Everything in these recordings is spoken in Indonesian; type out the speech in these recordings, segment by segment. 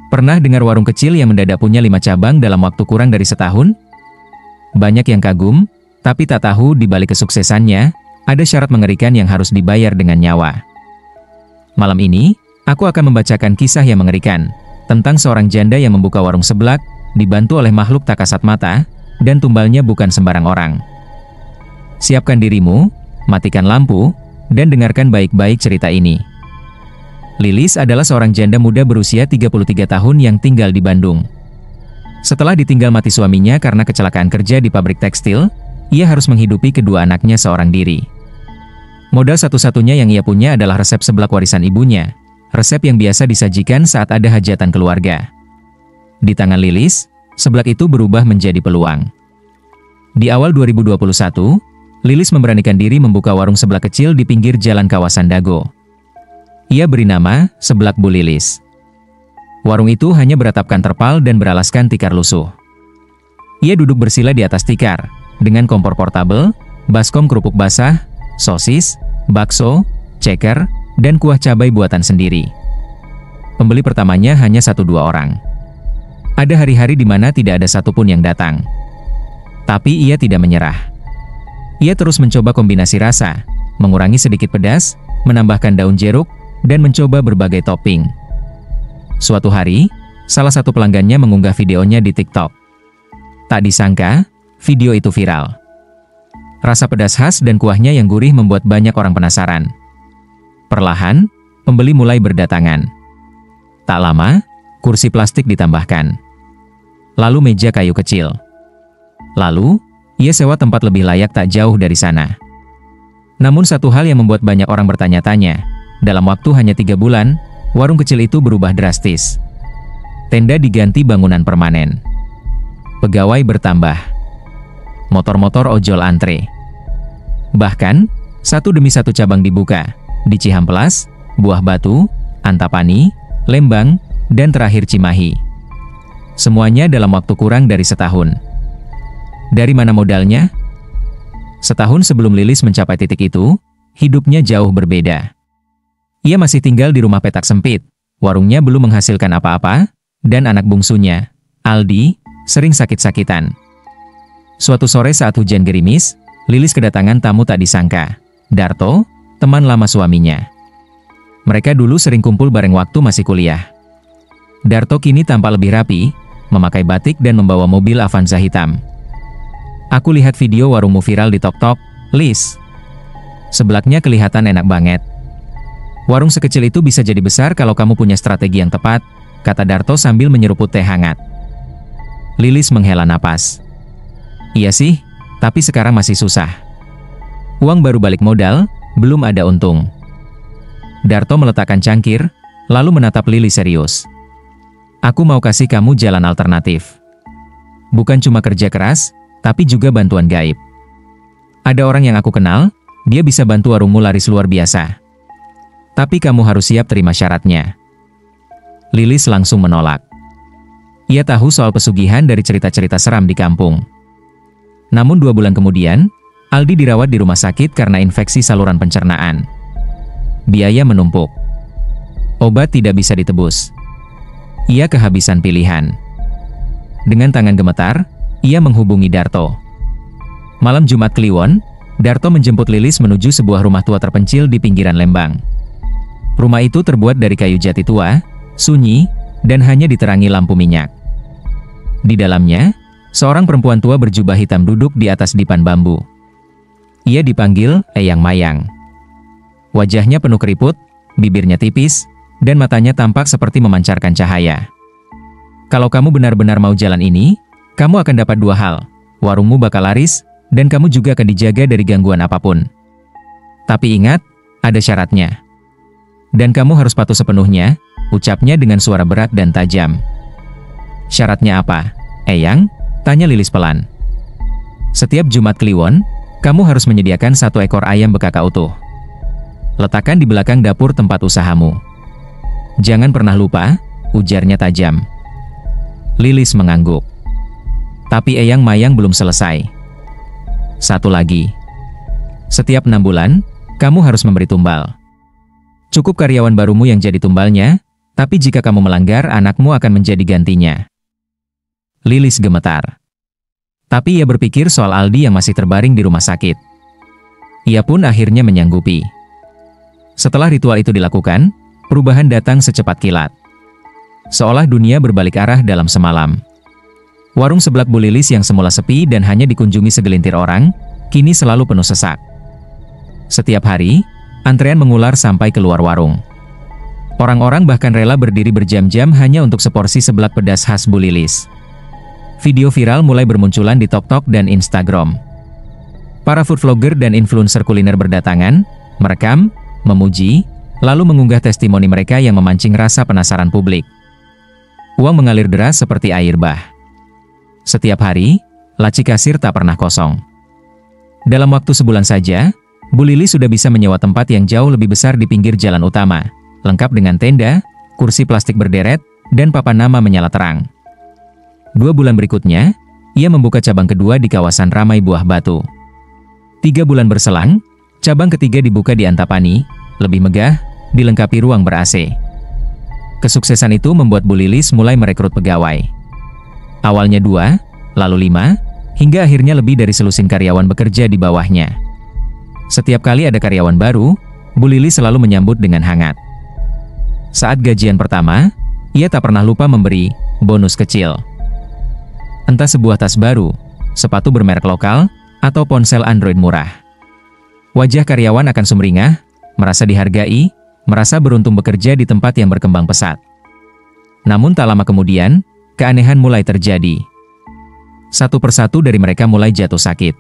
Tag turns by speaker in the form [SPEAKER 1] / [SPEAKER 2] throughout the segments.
[SPEAKER 1] Pernah dengar warung kecil yang mendadak punya 5 cabang dalam waktu kurang dari setahun? Banyak yang kagum, tapi tak tahu di balik kesuksesannya, ada syarat mengerikan yang harus dibayar dengan nyawa. Malam ini, aku akan membacakan kisah yang mengerikan, tentang seorang janda yang membuka warung seblak, dibantu oleh makhluk tak kasat mata, dan tumbalnya bukan sembarang orang. Siapkan dirimu, matikan lampu, dan dengarkan baik-baik cerita ini. Lilis adalah seorang janda muda berusia 33 tahun yang tinggal di Bandung. Setelah ditinggal mati suaminya karena kecelakaan kerja di pabrik tekstil, ia harus menghidupi kedua anaknya seorang diri. Modal satu-satunya yang ia punya adalah resep seblak warisan ibunya, resep yang biasa disajikan saat ada hajatan keluarga. Di tangan Lilis, seblak itu berubah menjadi peluang. Di awal 2021, Lilis memberanikan diri membuka warung seblak kecil di pinggir jalan kawasan Dago. Ia beri nama Seblak Bu Lilis. Warung itu hanya beratapkan terpal dan beralaskan tikar lusuh. Ia duduk bersila di atas tikar, dengan kompor portabel, baskom kerupuk basah, sosis, bakso, ceker, dan kuah cabai buatan sendiri. Pembeli pertamanya hanya 1-2 orang. Ada hari-hari di mana tidak ada satupun yang datang. Tapi ia tidak menyerah. Ia terus mencoba kombinasi rasa, mengurangi sedikit pedas, menambahkan daun jeruk, dan mencoba berbagai topping. Suatu hari, salah satu pelanggannya mengunggah videonya di TikTok. Tak disangka, video itu viral. Rasa pedas khas dan kuahnya yang gurih membuat banyak orang penasaran. Perlahan, pembeli mulai berdatangan. Tak lama, kursi plastik ditambahkan. Lalu meja kayu kecil. Lalu, ia sewa tempat lebih layak tak jauh dari sana. Namun satu hal yang membuat banyak orang bertanya-tanya, dalam waktu hanya 3 bulan, warung kecil itu berubah drastis. Tenda diganti bangunan permanen. Pegawai bertambah. Motor-motor ojol antre. Bahkan, satu demi satu cabang dibuka, di Cihampelas, Buah Batu, Antapani, Lembang, dan terakhir Cimahi. Semuanya dalam waktu kurang dari setahun. Dari mana modalnya? Setahun sebelum Lilis mencapai titik itu, hidupnya jauh berbeda. Ia masih tinggal di rumah petak sempit, warungnya belum menghasilkan apa-apa, dan anak bungsunya, Aldi, sering sakit-sakitan. Suatu sore saat hujan gerimis, Lilis kedatangan tamu tak disangka, Darto, teman lama suaminya. Mereka dulu sering kumpul bareng waktu masih kuliah. Darto kini tampak lebih rapi, memakai batik dan membawa mobil Avanza hitam. Aku lihat video warungmu viral di TikTok, Lis. Seblaknya kelihatan enak banget. Warung sekecil itu bisa jadi besar kalau kamu punya strategi yang tepat, kata Darto sambil menyeruput teh hangat. Lilis menghela napas. Iya sih, tapi sekarang masih susah. Uang baru balik modal, belum ada untung. Darto meletakkan cangkir, lalu menatap Lilis serius. Aku mau kasih kamu jalan alternatif. Bukan cuma kerja keras, tapi juga bantuan gaib. Ada orang yang aku kenal, dia bisa bantu warungmu laris luar biasa. Tapi kamu harus siap terima syaratnya. Lilis langsung menolak. Ia tahu soal pesugihan dari cerita-cerita seram di kampung. Namun 2 bulan kemudian, Aldi dirawat di rumah sakit karena infeksi saluran pencernaan. Biaya menumpuk. Obat tidak bisa ditebus. Ia kehabisan pilihan. Dengan tangan gemetar, ia menghubungi Darto. Malam Jumat Kliwon, Darto menjemput Lilis menuju sebuah rumah tua terpencil di pinggiran Lembang. Rumah itu terbuat dari kayu jati tua, sunyi, dan hanya diterangi lampu minyak. Di dalamnya, seorang perempuan tua berjubah hitam duduk di atas dipan bambu. Ia dipanggil Eyang Mayang. Wajahnya penuh keriput, bibirnya tipis, dan matanya tampak seperti memancarkan cahaya. Kalau kamu benar-benar mau jalan ini, kamu akan dapat 2 hal. Warungmu bakal laris, dan kamu juga akan dijaga dari gangguan apapun. Tapi ingat, ada syaratnya. Dan kamu harus patuh sepenuhnya, ucapnya dengan suara berat dan tajam. Syaratnya apa, Eyang? Tanya Lilis pelan. Setiap Jumat Kliwon, kamu harus menyediakan 1 ekor ayam bekaka utuh. Letakkan di belakang dapur tempat usahamu. Jangan pernah lupa, ujarnya tajam. Lilis mengangguk. Tapi Eyang Mayang belum selesai. 1 lagi. Setiap 6 bulan, kamu harus memberi tumbal. Cukup karyawan barumu yang jadi tumbalnya, Tapi jika kamu melanggar, anakmu akan menjadi gantinya. Lilis gemetar. Tapi ia berpikir soal Aldi yang masih terbaring di rumah sakit. Ia pun akhirnya menyanggupi. Setelah ritual itu dilakukan, perubahan datang secepat kilat. Seolah dunia berbalik arah dalam semalam. Warung seblak Bu Lilis yang semula sepi dan hanya dikunjungi segelintir orang, kini selalu penuh sesak. Setiap hari, antrean mengular sampai keluar warung. Orang-orang bahkan rela berdiri berjam-jam hanya untuk seporsi seblak pedas khas Bu Lilis. Video viral mulai bermunculan di TikTok dan Instagram. Para food vlogger dan influencer kuliner berdatangan, merekam, memuji, lalu mengunggah testimoni mereka yang memancing rasa penasaran publik. Uang mengalir deras seperti air bah. Setiap hari, laci kasir tak pernah kosong. Dalam waktu sebulan saja, Bu Lilis sudah bisa menyewa tempat yang jauh lebih besar di pinggir jalan utama, lengkap dengan tenda, kursi plastik berderet, dan papan nama menyala terang. 2 bulan berikutnya, ia membuka cabang kedua di kawasan ramai buah batu. 3 bulan berselang, cabang ketiga dibuka di Antapani, lebih megah, dilengkapi ruang ber-AC. Kesuksesan itu membuat Bu Lilis mulai merekrut pegawai. Awalnya 2, lalu 5, hingga akhirnya lebih dari selusin karyawan bekerja di bawahnya. Setiap kali ada karyawan baru, Bu Lilis selalu menyambut dengan hangat. Saat gajian pertama, ia tak pernah lupa memberi bonus kecil. Entah sebuah tas baru, sepatu bermerek lokal, atau ponsel Android murah. Wajah karyawan akan sumringah, merasa dihargai, merasa beruntung bekerja di tempat yang berkembang pesat. Namun tak lama kemudian, keanehan mulai terjadi. Satu persatu dari mereka mulai jatuh sakit.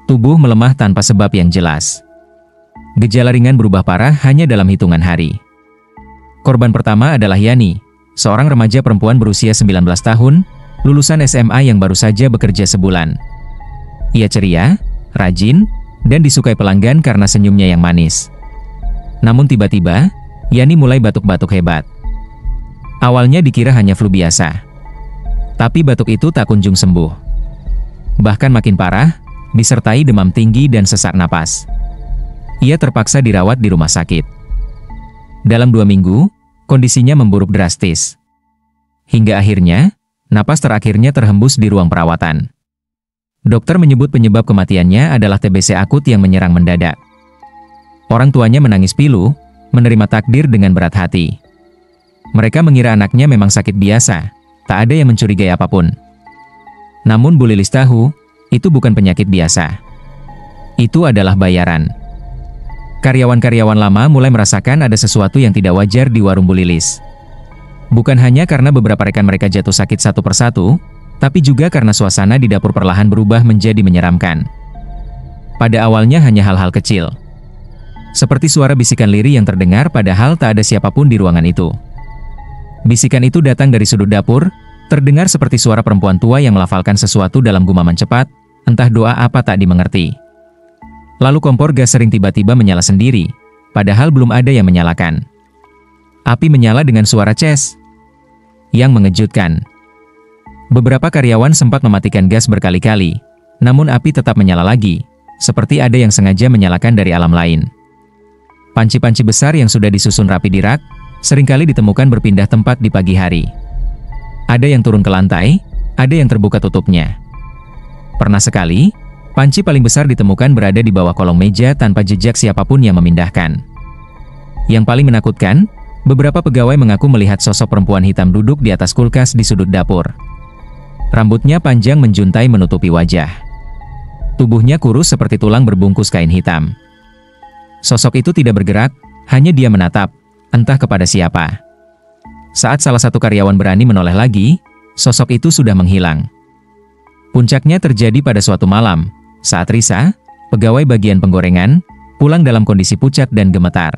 [SPEAKER 1] Tubuh melemah tanpa sebab yang jelas. Gejala ringan berubah parah hanya dalam hitungan hari. Korban pertama adalah Yani, seorang remaja perempuan berusia 19 tahun, lulusan SMA yang baru saja bekerja sebulan. Ia ceria, rajin, dan disukai pelanggan karena senyumnya yang manis. Namun tiba-tiba, Yani mulai batuk-batuk hebat. Awalnya dikira hanya flu biasa. Tapi batuk itu tak kunjung sembuh. Bahkan makin parah, disertai demam tinggi dan sesak napas. Ia terpaksa dirawat di rumah sakit. Dalam 2 minggu, kondisinya memburuk drastis. Hingga akhirnya, napas terakhirnya terhembus di ruang perawatan. Dokter menyebut penyebab kematiannya adalah TBC akut yang menyerang mendadak. Orang tuanya menangis pilu, menerima takdir dengan berat hati. Mereka mengira anaknya memang sakit biasa, tak ada yang mencurigai apapun. Namun Bu Lilis tahu, itu bukan penyakit biasa. Itu adalah bayaran. Karyawan-karyawan lama mulai merasakan ada sesuatu yang tidak wajar di warung Bu Lilis. Bukan hanya karena beberapa rekan mereka jatuh sakit satu persatu, tapi juga karena suasana di dapur perlahan berubah menjadi menyeramkan. Pada awalnya hanya hal-hal kecil. Seperti suara bisikan lirih yang terdengar padahal tak ada siapapun di ruangan itu. Bisikan itu datang dari sudut dapur, terdengar seperti suara perempuan tua yang melafalkan sesuatu dalam gumaman cepat, entah doa apa tak dimengerti. Lalu kompor gas sering tiba-tiba menyala sendiri, padahal belum ada yang menyalakan. Api menyala dengan suara ces. Yang mengejutkan. Beberapa karyawan sempat mematikan gas berkali-kali, namun api tetap menyala lagi, seperti ada yang sengaja menyalakan dari alam lain. Panci-panci besar yang sudah disusun rapi di rak, seringkali ditemukan berpindah tempat di pagi hari. Ada yang turun ke lantai, ada yang terbuka tutupnya. Pernah sekali, panci paling besar ditemukan berada di bawah kolong meja tanpa jejak siapapun yang memindahkan. Yang paling menakutkan, beberapa pegawai mengaku melihat sosok perempuan hitam duduk di atas kulkas di sudut dapur. Rambutnya panjang menjuntai menutupi wajah. Tubuhnya kurus seperti tulang berbungkus kain hitam. Sosok itu tidak bergerak, hanya dia menatap, entah kepada siapa. Saat salah satu karyawan berani menoleh lagi, sosok itu sudah menghilang. Puncaknya terjadi pada suatu malam, saat Risa, pegawai bagian penggorengan, pulang dalam kondisi pucat dan gemetar.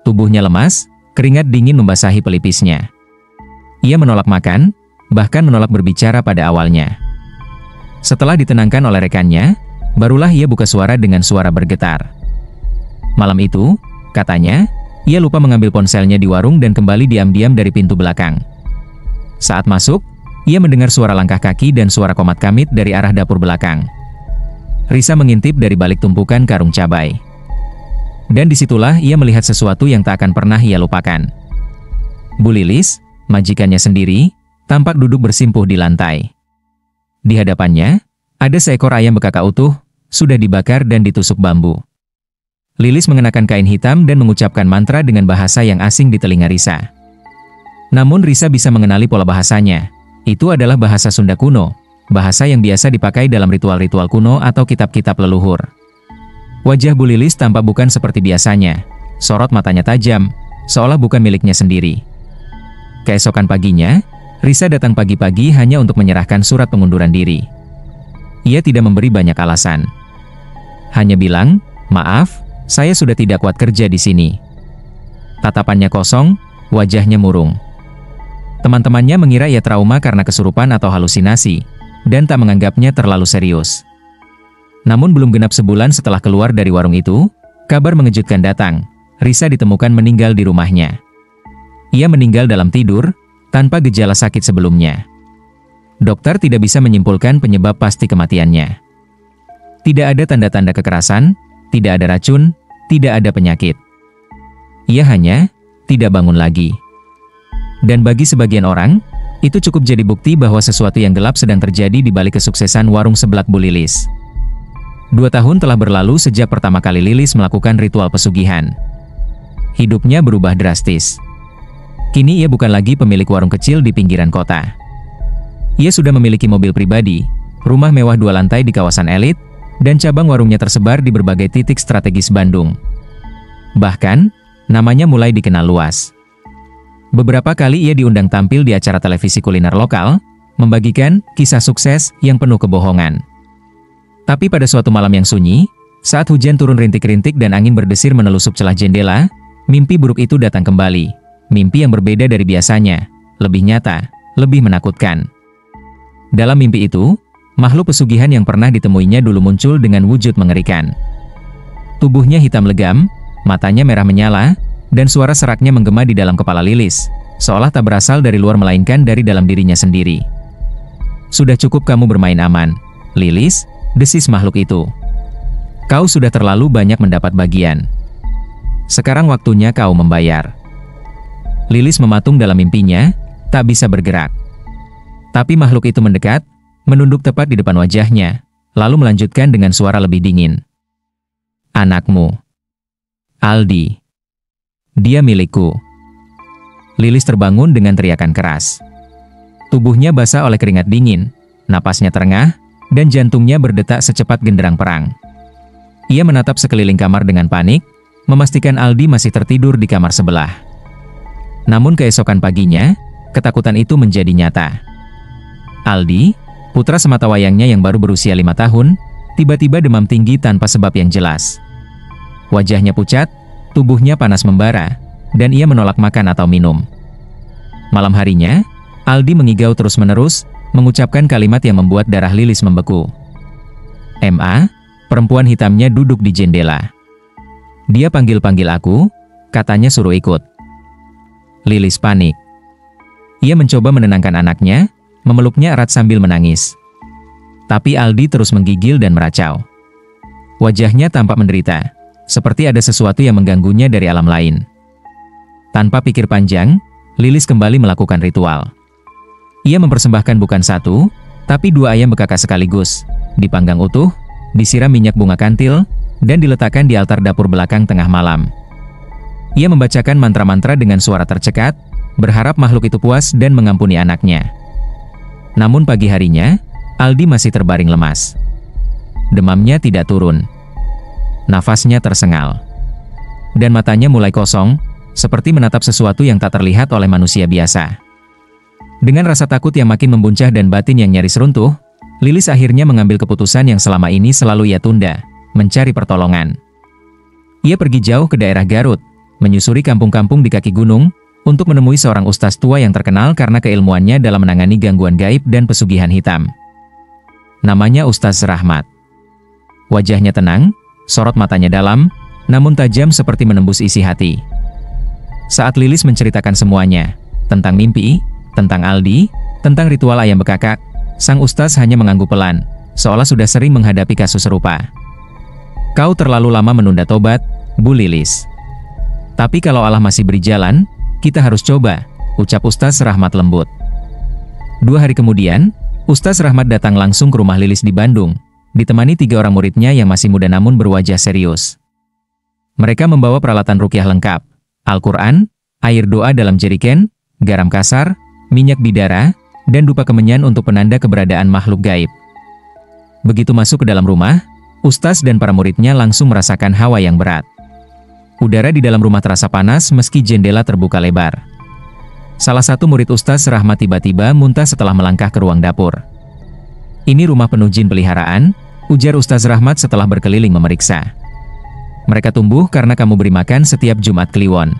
[SPEAKER 1] Tubuhnya lemas, keringat dingin membasahi pelipisnya. Ia menolak makan, bahkan menolak berbicara pada awalnya. Setelah ditenangkan oleh rekannya, barulah ia buka suara dengan suara bergetar. Malam itu, katanya, ia lupa mengambil ponselnya di warung dan kembali diam-diam dari pintu belakang. Saat masuk, ia mendengar suara langkah kaki dan suara komat-kamit dari arah dapur belakang. Risa mengintip dari balik tumpukan karung cabai. Dan disitulah ia melihat sesuatu yang tak akan pernah ia lupakan. Bu Lilis, majikannya sendiri, tampak duduk bersimpuh di lantai. Di hadapannya, ada seekor ayam bekaka utuh, sudah dibakar dan ditusuk bambu. Lilis mengenakan kain hitam dan mengucapkan mantra dengan bahasa yang asing di telinga Risa. Namun Risa bisa mengenali pola bahasanya. Itu adalah bahasa Sunda kuno, bahasa yang biasa dipakai dalam ritual-ritual kuno atau kitab-kitab leluhur. Wajah Bu Lilis tampak bukan seperti biasanya. Sorot matanya tajam, seolah bukan miliknya sendiri. Keesokan paginya, Risa datang pagi-pagi hanya untuk menyerahkan surat pengunduran diri. Ia tidak memberi banyak alasan. Hanya bilang, "Maaf, saya sudah tidak kuat kerja di sini." Tatapannya kosong, wajahnya murung. Teman-temannya mengira ia trauma karena kesurupan atau halusinasi, dan tak menganggapnya terlalu serius. Namun belum genap sebulan setelah keluar dari warung itu, kabar mengejutkan datang. Risa ditemukan meninggal di rumahnya. Ia meninggal dalam tidur, tanpa gejala sakit sebelumnya. Dokter tidak bisa menyimpulkan penyebab pasti kematiannya. Tidak ada tanda-tanda kekerasan, tidak ada racun, tidak ada penyakit. Ia hanya tidak bangun lagi. Dan bagi sebagian orang, itu cukup jadi bukti bahwa sesuatu yang gelap sedang terjadi di balik kesuksesan warung seblak Bu Lilis. 2 tahun telah berlalu sejak pertama kali Lilis melakukan ritual pesugihan. Hidupnya berubah drastis. Kini ia bukan lagi pemilik warung kecil di pinggiran kota. Ia sudah memiliki mobil pribadi, rumah mewah 2 lantai di kawasan elit, dan cabang warungnya tersebar di berbagai titik strategis Bandung. Bahkan, namanya mulai dikenal luas. Beberapa kali ia diundang tampil di acara televisi kuliner lokal, membagikan kisah sukses yang penuh kebohongan. Tapi pada suatu malam yang sunyi, saat hujan turun rintik-rintik dan angin berdesir menelusup celah jendela, mimpi buruk itu datang kembali. Mimpi yang berbeda dari biasanya, lebih nyata, lebih menakutkan. Dalam mimpi itu, makhluk pesugihan yang pernah ditemuinya dulu muncul dengan wujud mengerikan. Tubuhnya hitam legam, matanya merah menyala, dan suara seraknya menggema di dalam kepala Lilis, seolah tak berasal dari luar melainkan dari dalam dirinya sendiri. "Sudah cukup kamu bermain aman, Lilis," desis makhluk itu. "Kau sudah terlalu banyak mendapat bagian. Sekarang waktunya kau membayar." Lilis mematung dalam mimpinya, tak bisa bergerak. Tapi makhluk itu mendekat, menunduk tepat di depan wajahnya, lalu melanjutkan dengan suara lebih dingin. "Anakmu, Aldi. Dia milikku." Lilis terbangun dengan teriakan keras. Tubuhnya basah oleh keringat dingin, napasnya terengah, dan jantungnya berdetak secepat genderang perang. Ia menatap sekeliling kamar dengan panik, memastikan Aldi masih tertidur di kamar sebelah. Namun keesokan paginya, ketakutan itu menjadi nyata. Aldi, putra sematawayangnya yang baru berusia 5 tahun, tiba-tiba demam tinggi tanpa sebab yang jelas. Wajahnya pucat, tubuhnya panas membara, dan ia menolak makan atau minum. Malam harinya, Aldi mengigau terus-menerus, mengucapkan kalimat yang membuat darah Lilis membeku. "Ma," perempuan hitamnya duduk di jendela. "Dia panggil-panggil aku," katanya suruh ikut. Lilis panik. Ia mencoba menenangkan anaknya, memeluknya erat sambil menangis. Tapi Aldi terus menggigil dan meracau. Wajahnya tampak menderita, seperti ada sesuatu yang mengganggunya dari alam lain. Tanpa pikir panjang, Lilis kembali melakukan ritual. Ia mempersembahkan bukan 1, tapi 2 ayam bekaka sekaligus, dipanggang utuh, disiram minyak bunga kantil, dan diletakkan di altar dapur belakang tengah malam. Ia membacakan mantra-mantra dengan suara tercekat, berharap makhluk itu puas dan mengampuni anaknya. Namun pagi harinya, Aldi masih terbaring lemas. Demamnya tidak turun. Nafasnya tersengal. Dan matanya mulai kosong, seperti menatap sesuatu yang tak terlihat oleh manusia biasa. Dengan rasa takut yang makin membuncah dan batin yang nyaris runtuh, Lilis akhirnya mengambil keputusan yang selama ini selalu ia tunda, mencari pertolongan. Ia pergi jauh ke daerah Garut, menyusuri kampung-kampung di kaki gunung, untuk menemui seorang ustaz tua yang terkenal karena keilmuannya dalam menangani gangguan gaib dan pesugihan hitam. Namanya Ustaz Rahmat. Wajahnya tenang, sorot matanya dalam, namun tajam seperti menembus isi hati. Saat Lilis menceritakan semuanya, tentang mimpi, tentang Aldi, tentang ritual ayam bekakak, sang ustaz hanya mengangguk pelan, seolah sudah sering menghadapi kasus serupa. "Kau terlalu lama menunda tobat, Bu Lilis. Tapi kalau Allah masih beri jalan, kita harus coba," ucap Ustaz Rahmat lembut. 2 hari kemudian, Ustaz Rahmat datang langsung ke rumah Lilis di Bandung, ditemani 3 orang muridnya yang masih muda namun berwajah serius. Mereka membawa peralatan ruqyah lengkap, Al-Quran, air doa dalam jeriken, garam kasar, minyak bidara, dan dupa kemenyan untuk penanda keberadaan makhluk gaib. Begitu masuk ke dalam rumah, Ustaz dan para muridnya langsung merasakan hawa yang berat. Udara di dalam rumah terasa panas meski jendela terbuka lebar. Salah satu murid Ustaz Rahmat tiba-tiba muntah setelah melangkah ke ruang dapur. "Ini rumah penuh jin peliharaan," ujar Ustaz Rahmat setelah berkeliling memeriksa. "Mereka tumbuh karena kamu beri makan setiap Jumat Kliwon.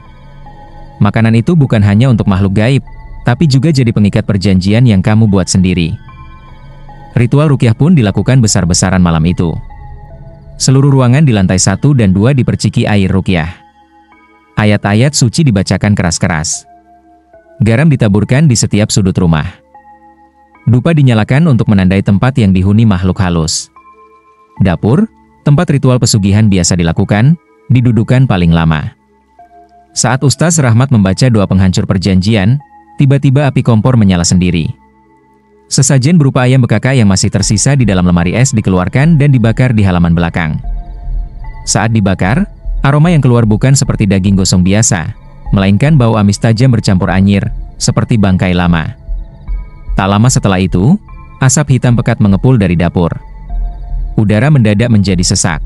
[SPEAKER 1] Makanan itu bukan hanya untuk makhluk gaib, tapi juga jadi pengikat perjanjian yang kamu buat sendiri." Ritual ruqyah pun dilakukan besar-besaran malam itu. Seluruh ruangan di lantai 1 dan 2 diperciki air ruqyah. Ayat-ayat suci dibacakan keras-keras. Garam ditaburkan di setiap sudut rumah. Dupa dinyalakan untuk menandai tempat yang dihuni makhluk halus. Dapur, tempat ritual pesugihan biasa dilakukan, didudukan paling lama. Saat Ustaz Rahmat membaca doa penghancur perjanjian, tiba-tiba api kompor menyala sendiri. Sesajen berupa ayam bekaka yang masih tersisa di dalam lemari es dikeluarkan dan dibakar di halaman belakang. Saat dibakar, aroma yang keluar bukan seperti daging gosong biasa, melainkan bau amis tajam bercampur anyir, seperti bangkai lama. Tak lama setelah itu, asap hitam pekat mengepul dari dapur. Udara mendadak menjadi sesak.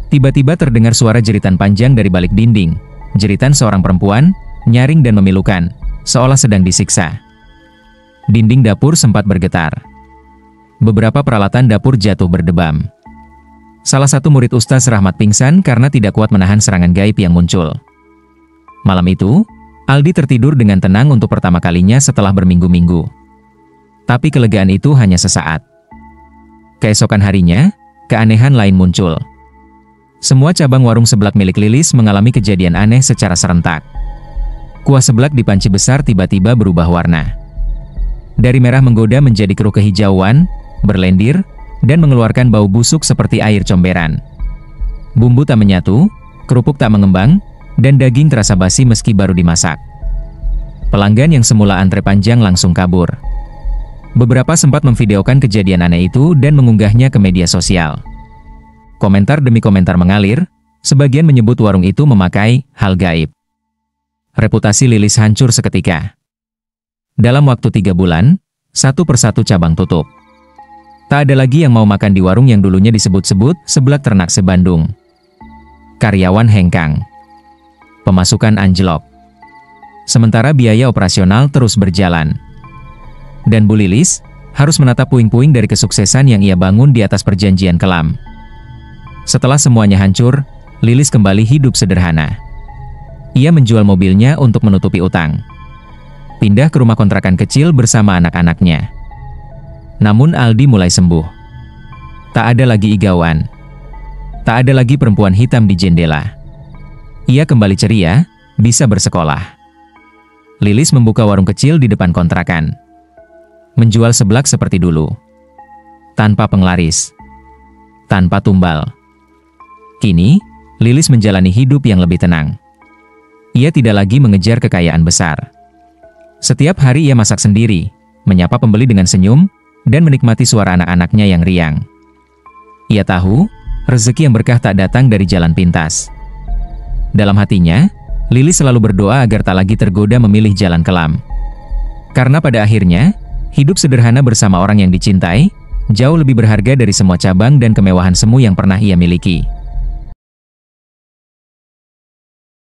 [SPEAKER 1] Tiba-tiba terdengar suara jeritan panjang dari balik dinding, jeritan seorang perempuan, nyaring dan memilukan, seolah sedang disiksa. Dinding dapur sempat bergetar. Beberapa peralatan dapur jatuh berdebam. Salah satu murid Ustaz Rahmat pingsan karena tidak kuat menahan serangan gaib yang muncul. Malam itu, Aldi tertidur dengan tenang untuk pertama kalinya setelah berminggu-minggu. Tapi kelegaan itu hanya sesaat. Keesokan harinya, keanehan lain muncul. Semua cabang warung seblak milik Lilis mengalami kejadian aneh secara serentak. Kuah seblak di panci besar tiba-tiba berubah warna. Dari merah menggoda menjadi keruh kehijauan, berlendir, dan mengeluarkan bau busuk seperti air comberan. Bumbu tak menyatu, kerupuk tak mengembang, dan daging terasa basi meski baru dimasak. Pelanggan yang semula antre panjang langsung kabur. Beberapa sempat memvideokan kejadian aneh itu dan mengunggahnya ke media sosial. Komentar demi komentar mengalir, sebagian menyebut warung itu memakai hal gaib. Reputasi Lilis hancur seketika. Dalam waktu 3 bulan, satu persatu cabang tutup. Tak ada lagi yang mau makan di warung yang dulunya disebut-sebut seblak ternak se-Bandung. Karyawan hengkang. Pemasukan anjlok. Sementara biaya operasional terus berjalan. Dan Bu Lilis harus menatap puing-puing dari kesuksesan yang ia bangun di atas perjanjian kelam. Setelah semuanya hancur, Lilis kembali hidup sederhana. Ia menjual mobilnya untuk menutupi utang. Pindah ke rumah kontrakan kecil bersama anak-anaknya. Namun Aldi mulai sembuh. Tak ada lagi igauan. Tak ada lagi perempuan hitam di jendela. Ia kembali ceria, bisa bersekolah. Lilis membuka warung kecil di depan kontrakan. Menjual seblak seperti dulu. Tanpa penglaris. Tanpa tumbal. Kini, Lilis menjalani hidup yang lebih tenang. Ia tidak lagi mengejar kekayaan besar. Setiap hari ia masak sendiri, menyapa pembeli dengan senyum, dan menikmati suara anak-anaknya yang riang. Ia tahu, rezeki yang berkah tak datang dari jalan pintas. Dalam hatinya, Lilis selalu berdoa agar tak lagi tergoda memilih jalan kelam. Karena pada akhirnya, hidup sederhana bersama orang yang dicintai, jauh lebih berharga dari semua cabang dan kemewahan semu yang pernah ia miliki.